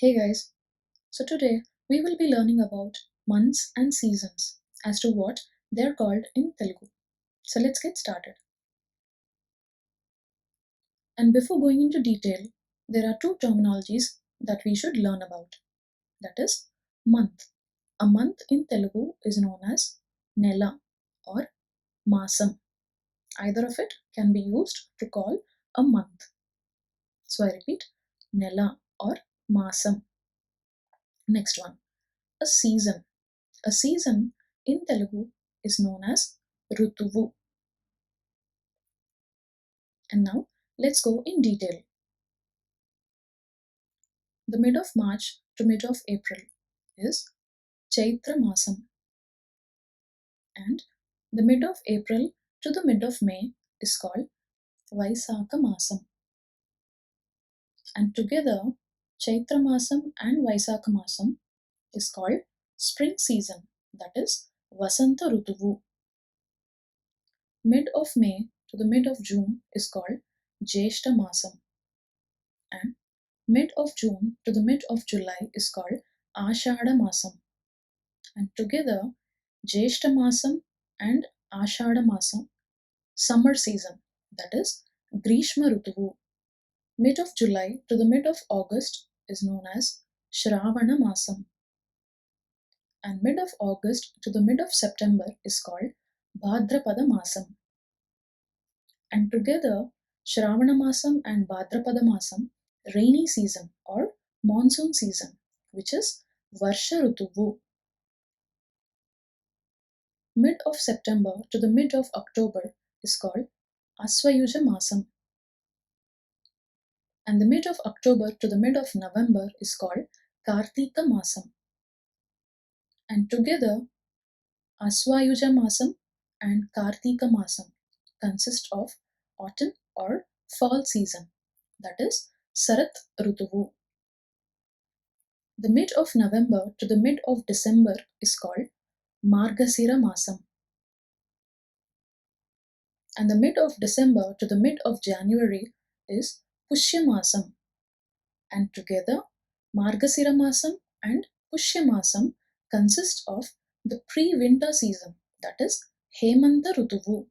Hey guys, so today we will be learning about months and seasons as to what they're called in Telugu. So let's get started. And before going into detail, there are two terminologies that we should learn about. That is month. A month in Telugu is known as Nela or Masam. Either of it can be used to call a month. So I repeat, Nela or Masam. Next one, a season. A season in Telugu is known as Rutuvu. And now let's go in detail. The mid of March to mid of April is Chaitra Masam, and the mid of April to the mid of May is called Vaisakha Masam. And together, Chaitra Masam and Vaisakha Masam is called spring season, that is Vasanta Rutuvu. Mid of May to the mid of June is called Jeshta Masam, and mid of June to the mid of July is called Ashada Masam. And together, Jeshta Masam and Ashada Masam, summer season, that is Grishma Rutuvu. Mid of July to the mid of August is known as Shravana Masam. And mid of August to the mid of September is called Bhadrapada Masam. And together, Shravana Masam and Bhadrapada Masam, rainy season or monsoon season, which is Varsha Rutuvu. Mid of September to the mid of October is called Aswayuja Masam. And the mid of October to the mid of November is called Kartika Masam. And together, Aswayuja Masam and Kartika Masam consist of autumn or fall season, that is Sarat Rutuvu. The mid of November to the mid of December is called Margasira Masam. And the mid of December to the mid of January is Pushya Masam. And together, Margasira Masam and Pushya Masam consist of the pre-winter season, that is Hemanta Rutuvu.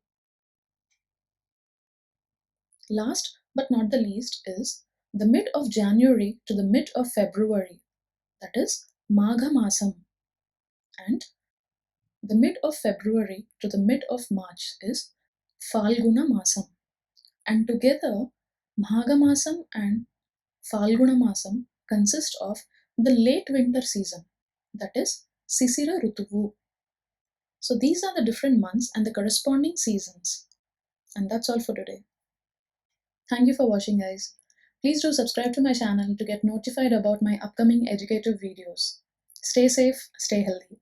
Last but not the least is the mid of January to the mid of February, that is Magha Masam. And the mid of February to the mid of March is Falguna Masam. And together, Magha Masam and Falguna Masam consist of the late winter season, that is Sisira Rutuvu. So these are the different months and the corresponding seasons. And that's all for today. Thank you for watching, guys. Please do subscribe to my channel to get notified about my upcoming educative videos. Stay safe, stay healthy.